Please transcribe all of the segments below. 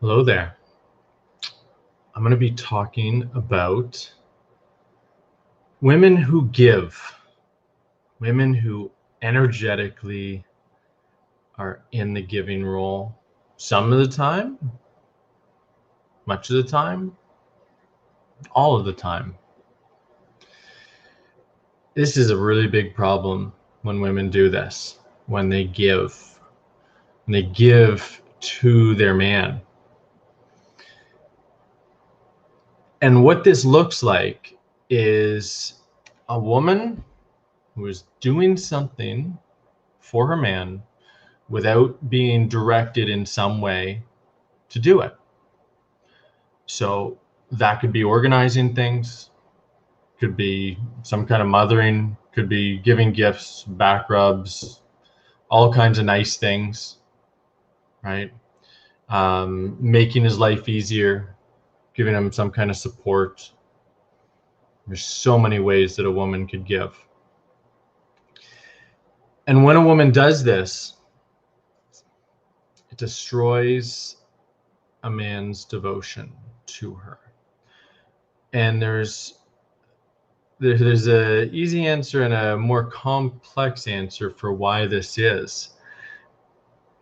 Hello there. I'm going to be talking about women who give, women who energetically are in the giving role some of the time, much of the time, all of the time. This is a really big problem when women do this, when they give to their man. And what this looks like is a woman who is doing something for her man without being directed in some way to do it. So that could be organizing things, could be some kind of mothering, could be giving gifts, back rubs, all kinds of nice things, right? Making his life easier, giving him some kind of support. There's so many ways that a woman could give. And when a woman does this, it destroys a man's devotion to her. And there's an easy answer and a more complex answer for why this is.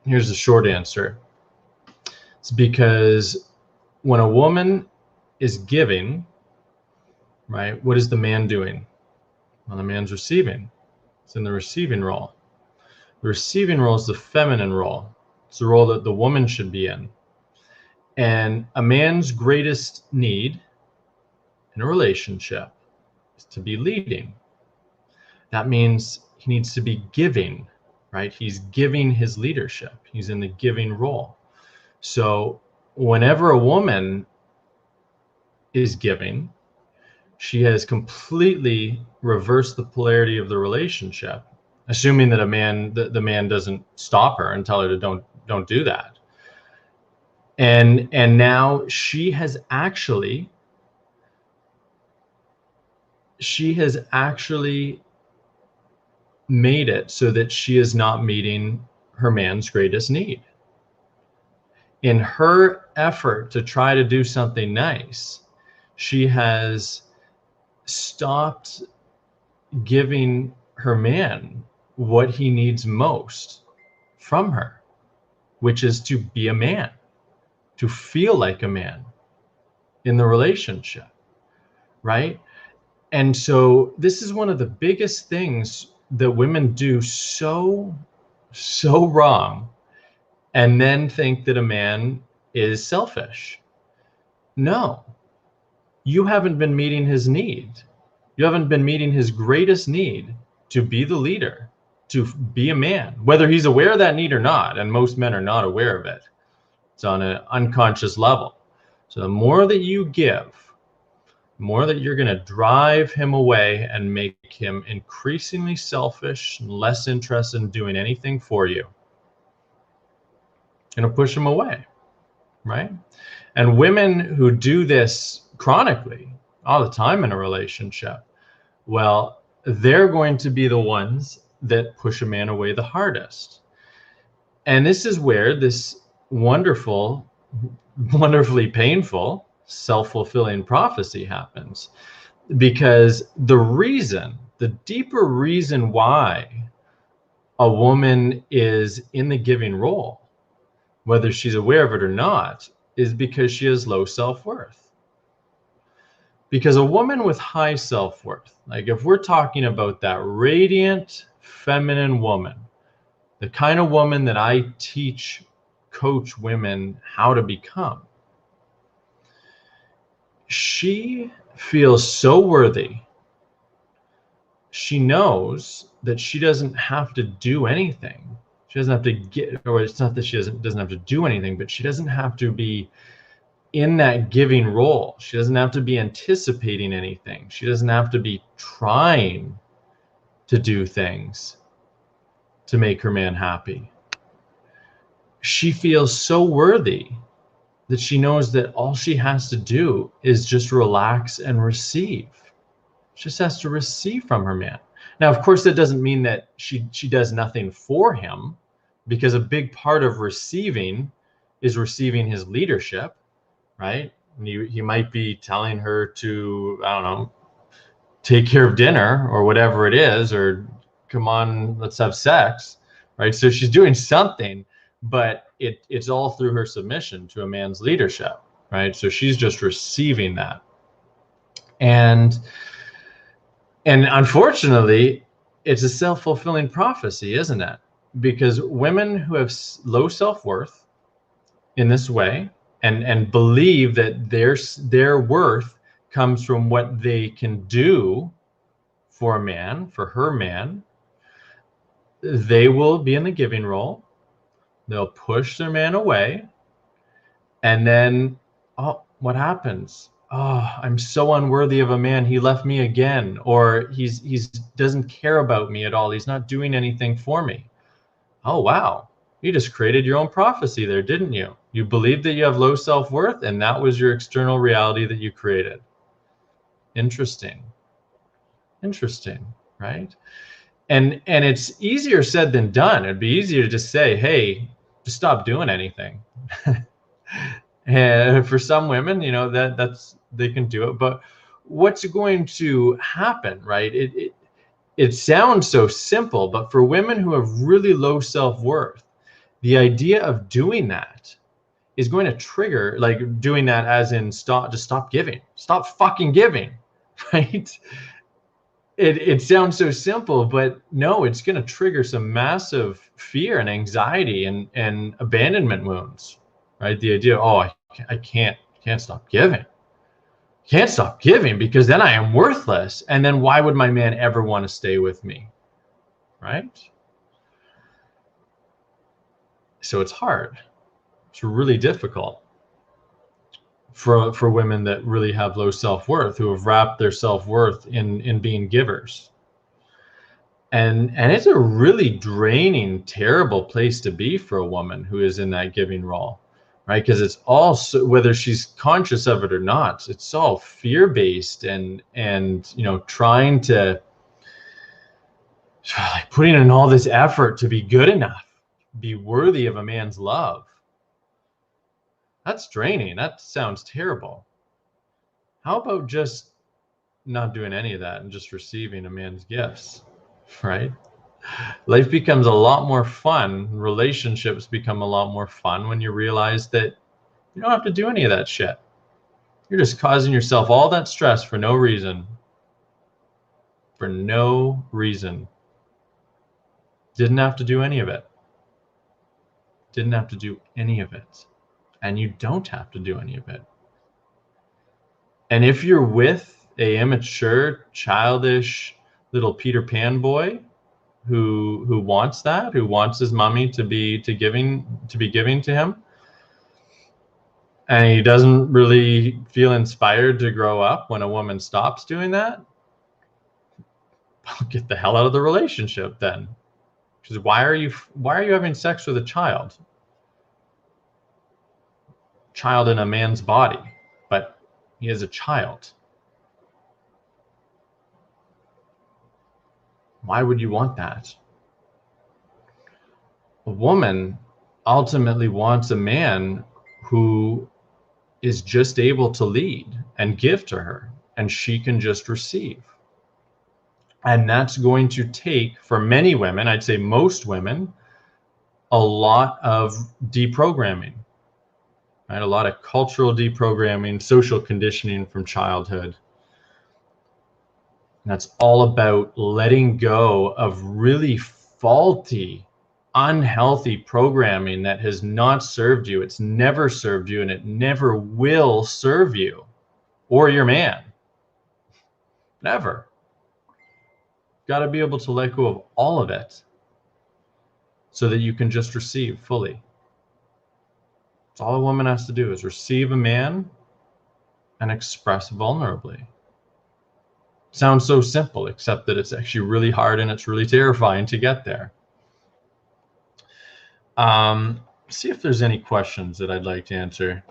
Here's the short answer. It's because when a woman is giving, right, what is the man doing? Well, the man's receiving. It's in the receiving role. The receiving role is the feminine role. It's the role that the woman should be in. And a man's greatest need in a relationship is to be leading. That means he needs to be giving, right? He's giving his leadership. He's in the giving role. So whenever a woman is giving, she has completely reversed the polarity of the relationship, assuming that the man doesn't stop her and tell her to don't do that. And now she has actually made it so that she is not meeting her man's greatest need. In her effort to try to do something nice, she has stopped giving her man what he needs most from her, which is to be a man, to feel like a man in the relationship, right? And so this is one of the biggest things that women do so wrong, and then think that a man is selfish. No, you haven't been meeting his need. You haven't been meeting his greatest need to be the leader, to be a man, whether he's aware of that need or not. And most men are not aware of it. It's on an unconscious level. So the more that you give, the more that you're going to drive him away and make him increasingly selfish and less interested in doing anything for you. Going to push him away, right? And women who do this chronically, all the time in a relationship, well, they're going to be the ones that push a man away the hardest. And this is where this wonderfully painful self-fulfilling prophecy happens, because the deeper reason why a woman is in the giving role, whether she's aware of it or not, is because she has low self-worth. Because a woman with high self-worth, like if we're talking about that radiant feminine woman, the kind of woman that I coach women how to become, she feels so worthy. She knows that she doesn't have to do anything. She doesn't have to get, or it's not that she doesn't have to do anything, but she doesn't have to be in that giving role. She doesn't have to be anticipating anything. She doesn't have to be trying to do things to make her man happy. She feels so worthy that she knows that all she has to do is just relax and receive. She just has to receive from her man. Now, of course, that doesn't mean that she does nothing for him, because a big part of receiving is receiving his leadership, right? And he might be telling her to, I don't know, take care of dinner or whatever it is, or come on, let's have sex, right? So she's doing something, but it's all through her submission to a man's leadership, right? So she's just receiving that. And unfortunately, it's a self-fulfilling prophecy, isn't it? Because women who have low self-worth in this way and believe that their worth comes from what they can do for a man, for her man, they will be in the giving role. They'll push their man away. And then, oh, what happens? Oh, I'm so unworthy of a man. He left me again. Or he's doesn't care about me at all. He's not doing anything for me. Oh, wow. You just created your own prophecy there, didn't you? You believed that you have low self-worth, and that was your external reality that you created. Interesting. Interesting, right? And it's easier said than done. It'd be easier to just say, hey, just stop doing anything. And for some women, you know, that's they can do it. But what's going to happen, right? It sounds so simple, but for women who have really low self-worth, the idea of doing that is going to trigger, like doing that as in stop giving, stop fucking giving, right? It sounds so simple, but no, it's going to trigger some massive fear and anxiety and abandonment wounds, right? The idea, oh, I can't stop giving. Can't stop giving because then I am worthless. And then why would my man ever want to stay with me, right? So it's hard. It's really difficult for women that really have low self-worth, who have wrapped their self-worth in being givers. And it's a really draining, terrible place to be for a woman who is in that giving role, right? Because it's all, whether she's conscious of it or not, it's all fear-based and you know, trying to, like, putting in all this effort to be good enough, be worthy of a man's love. That's draining. That sounds terrible. How about just not doing any of that and just receiving a man's gifts, right? Life becomes a lot more fun. Relationships become a lot more fun when you realize that you don't have to do any of that shit. You're just causing yourself all that stress for no reason. For no reason. Didn't have to do any of it. Didn't have to do any of it. And you don't have to do any of it. And if you're with a immature, childish little Peter Pan boy who wants that, who wants his mommy to be giving to him, and he doesn't really feel inspired to grow up when a woman stops doing that, well, get the hell out of the relationship then. Because why are you having sex with a child in a man's body, but he is a child? Why would you want that? A woman ultimately wants a man who is just able to lead and give to her, and she can just receive. And that's going to take, for many women, I'd say most women, a lot of deprogramming, right? A lot of cultural deprogramming, social conditioning from childhood. And that's all about letting go of really faulty, unhealthy programming that has not served you. It's never served you, and it never will serve you or your man. Never. Got to be able to let go of all of it so that you can just receive fully. That's all a woman has to do, is receive a man and express vulnerably. Sounds so simple, except that it's actually really hard and it's really terrifying to get there. See if there's any questions that I'd like to answer.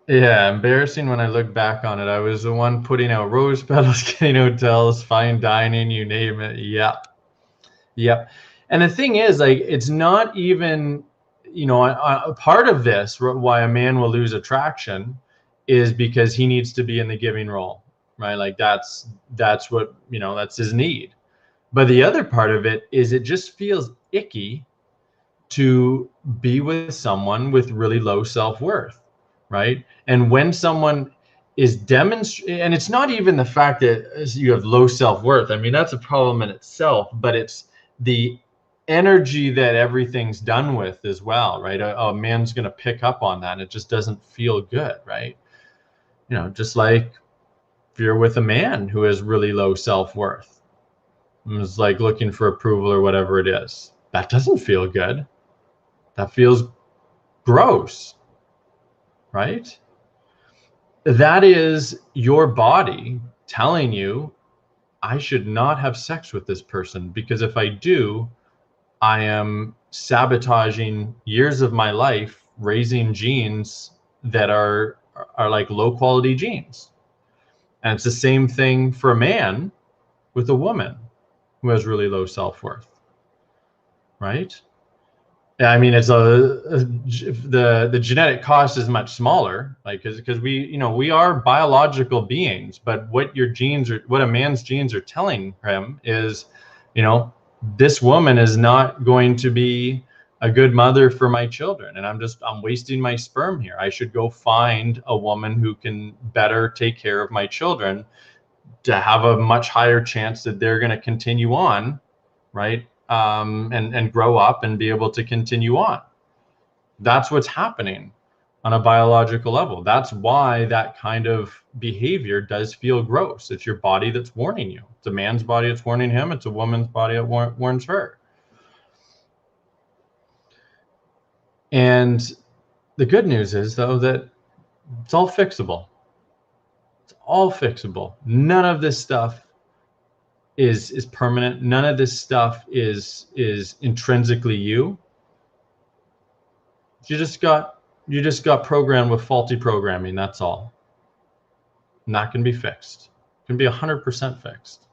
Yeah, embarrassing when I look back on it. I was the one putting out rose petals, getting hotels, fine dining, you name it. Yep. And the thing is, like, it's not even, you know, a part of this, why a man will lose attraction is because he needs to be in the giving role, right? Like that's what, you know, that's his need. But the other part of it is it just feels icky to be with someone with really low self-worth, right? And when someone is demonstrating, and it's not even the fact that you have low self-worth. I mean, that's a problem in itself, but it's the energy that everything's done with as well, right? A man's going to pick up on that. And it just doesn't feel good, right? You know, just like if you're with a man who has really low self-worth, is like looking for approval or whatever it is, that doesn't feel good. That feels gross, right? That is your body telling you, I should not have sex with this person, because if I do, I am sabotaging years of my life raising genes that are like low quality genes. And it's the same thing for a man with a woman who has really low self-worth, right? I mean, it's the genetic cost is much smaller, like because we, you know, we are biological beings, but what your genes are, what a man's genes are telling him is, you know, this woman is not going to be a good mother for my children, and I'm wasting my sperm here. I should go find a woman who can better take care of my children to have a much higher chance that they're going to continue on, right? And grow up and be able to continue on. That's what's happening on a biological level. That's why that kind of behavior does feel gross. It's your body that's warning you. It's a man's body that's warning him. It's a woman's body that warns her. And the good news is, though, that it's all fixable. It's all fixable. None of this stuff is permanent. None of this stuff is intrinsically you. You just got programmed with faulty programming. That's all. And that can be fixed. It can be 100% fixed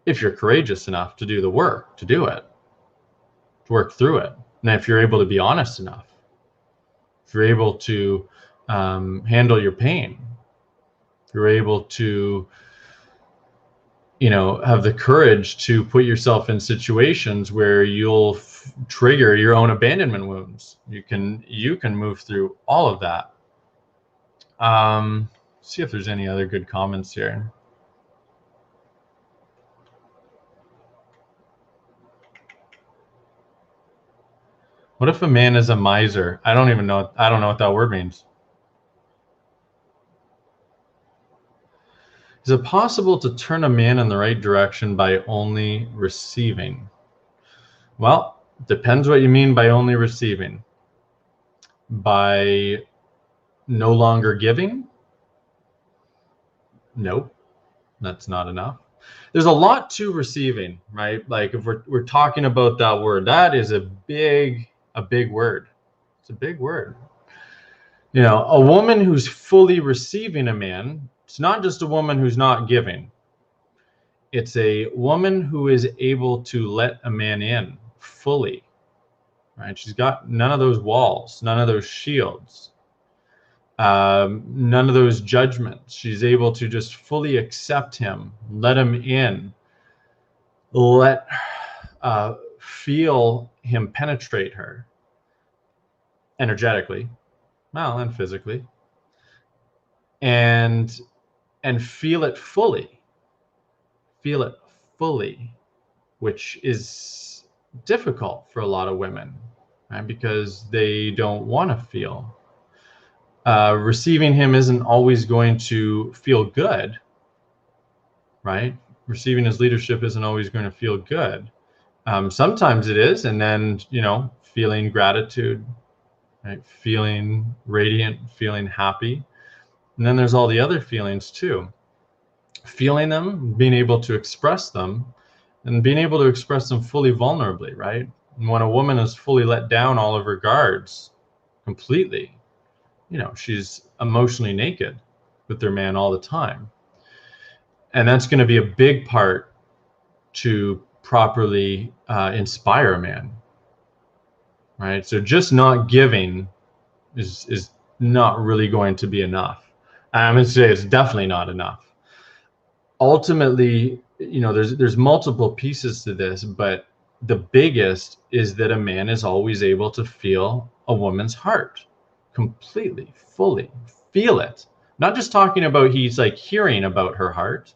if you're courageous enough to do the work, to do it, to work through it. And if you're able to be honest enough, if you're able to handle your pain, if you're able to, you know, have the courage to put yourself in situations where you'll trigger your own abandonment wounds. You can move through all of that. See if there's any other good comments here. What if a man is a miser? I don't know what that word means. Is it possible to turn a man in the right direction by only receiving? Well, depends what you mean by only receiving. By no longer giving? Nope, that's not enough. There's a lot to receiving, right? Like if we're talking about that word, that is a big word. It's a big word. You know, a woman who's fully receiving a man, it's not just a woman who's not giving. It's a woman who is able to let a man in fully, right? She's got none of those walls, none of those shields, none of those judgments. She's able to just fully accept him, let him in, feel him penetrate her energetically, well, and physically, and feel it fully, which is difficult for a lot of women, right? Because they don't want to feel. Receiving him isn't always going to feel good, right? Receiving his leadership isn't always going to feel good. Sometimes it is, and then, you know, feeling gratitude, right? Feeling radiant, feeling happy. And then there's all the other feelings too. Feeling them, being able to express them, and being able to express them fully vulnerably, right? And when a woman is fully let down all of her guards completely, you know, she's emotionally naked with their man all the time. And that's going to be a big part to properly inspire a man, right? So just not giving is not really going to be enough. I'm going to say it's definitely not enough. Ultimately, you know, there's multiple pieces to this, but the biggest is that a man is always able to feel a woman's heart completely, fully feel it. Not just talking about he's like hearing about her heart.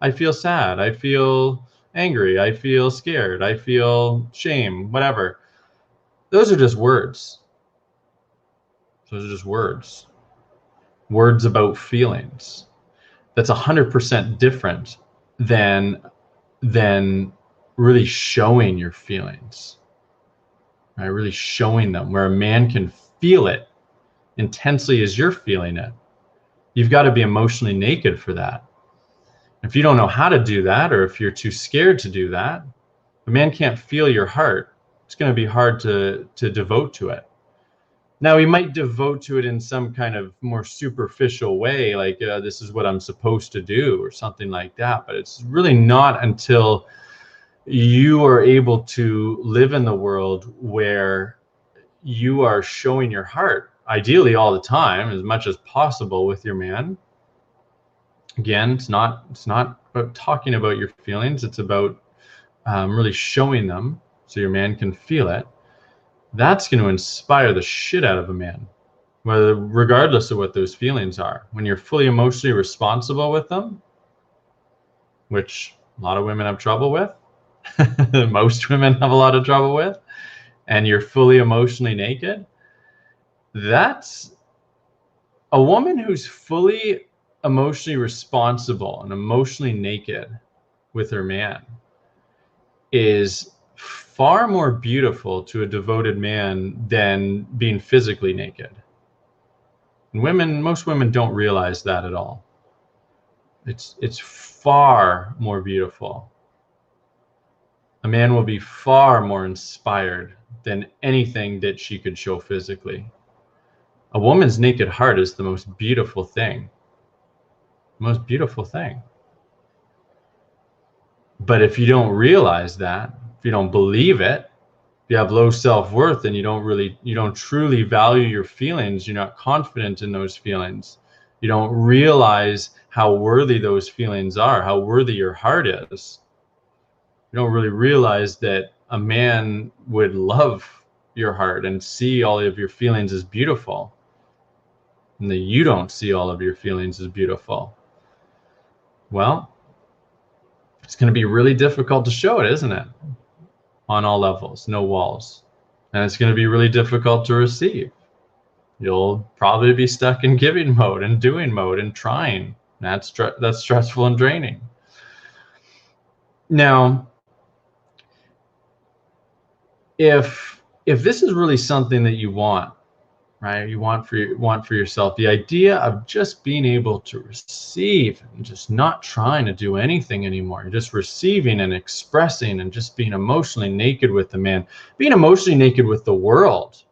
I feel sad, I feel angry, I feel scared, I feel shame, whatever. Those are just words. Those are just words. Words about feelings. That's 100% different than really showing your feelings, right? Really showing them, where a man can feel it intensely as you're feeling it. You've got to be emotionally naked for that. If you don't know how to do that, or if you're too scared to do that, a man can't feel your heart. It's going to be hard to devote to it. Now, he might devote to it in some kind of more superficial way, like this is what I'm supposed to do, or something like that. But it's really not until you are able to live in the world where you are showing your heart, ideally all the time, as much as possible with your man. Again, it's not about talking about your feelings. It's about really showing them so your man can feel it. That's going to inspire the shit out of a man, whether regardless of what those feelings are. When you're fully emotionally responsible with them, which a lot of women have trouble with, most women have a lot of trouble with, and you're fully emotionally naked, that's a woman who's fully emotionally responsible and emotionally naked with her man is far more beautiful to a devoted man than being physically naked. And most women don't realize that at all. It's far more beautiful. A man will be far more inspired than anything that she could show physically. A woman's naked heart is the most beautiful thing. The most beautiful thing. But if you don't realize that, if you don't believe it, if you have low self-worth and you don't truly value your feelings, you're not confident in those feelings, you don't realize how worthy those feelings are, how worthy your heart is, you don't really realize that a man would love your heart and see all of your feelings as beautiful, and that you don't see all of your feelings as beautiful. Well, it's going to be really difficult to show it, isn't it? On all levels, no walls. And it's going to be really difficult to receive. You'll probably be stuck in giving mode and doing mode and trying. That's stressful and draining. Now, if this is really something that you want, right? You want for yourself, the idea of just being able to receive and just not trying to do anything anymore, just receiving and expressing and just being emotionally naked with the man, being emotionally naked with the world,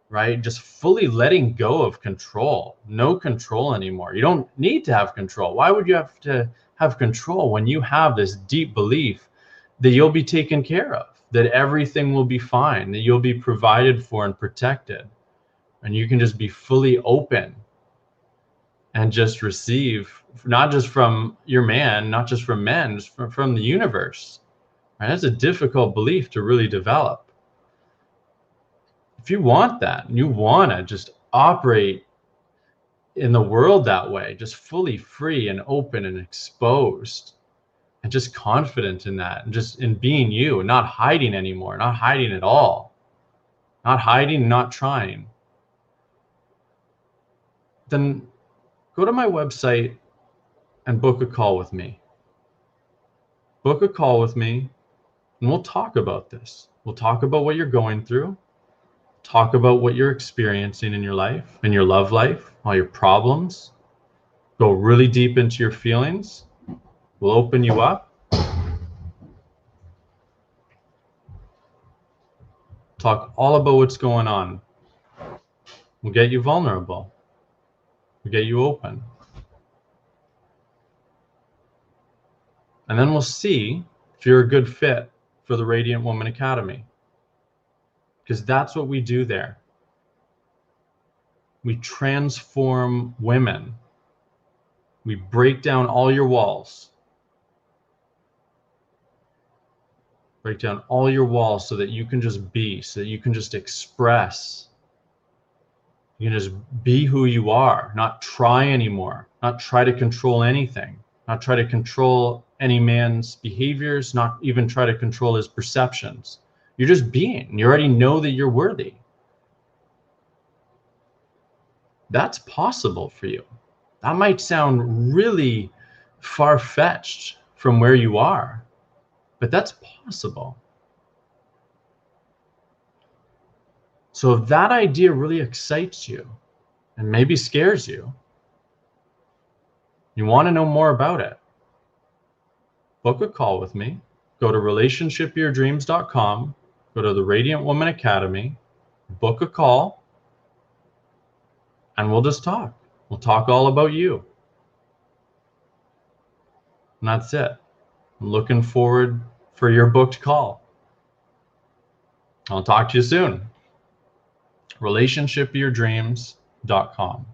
right? Just fully letting go of control, no control anymore. You don't need to have control. Why would you have to have control when you have this deep belief that you'll be taken care of, that everything will be fine, that you'll be provided for and protected? And you can just be fully open and just receive, not just from your man, not just from men, just from the universe. Right? That's a difficult belief to really develop. If you want that, and you want to just operate in the world that way, just fully free and open and exposed, and just confident in that, and just in being you, and not hiding anymore, not hiding at all, not hiding, not trying, then go to my website and book a call with me. Book a call with me and we'll talk about this. We'll talk about what you're going through, talk about what you're experiencing in your life, in your love life, all your problems. Go really deep into your feelings. We'll open you up. Talk all about what's going on. We'll get you vulnerable. We'll get you open. And then we'll see if you're a good fit for the Radiant Woman Academy, because that's what we do there. We transform women. We break down all your walls. Break down all your walls so that you can just be, so that you can just express. You can just be who you are, not try anymore, not try to control anything, not try to control any man's behaviors, not even try to control his perceptions. You're just being. You already know that you're worthy. That's possible for you. That might sound really far-fetched from where you are, but that's possible. So if that idea really excites you and maybe scares you, you want to know more about it, book a call with me. Go to relationshipyourdreams.com, go to the Radiant Woman Academy, book a call, and we'll just talk. We'll talk all about you. And that's it. I'm looking forward for your booked call. I'll talk to you soon. relationshipyourdreams.com.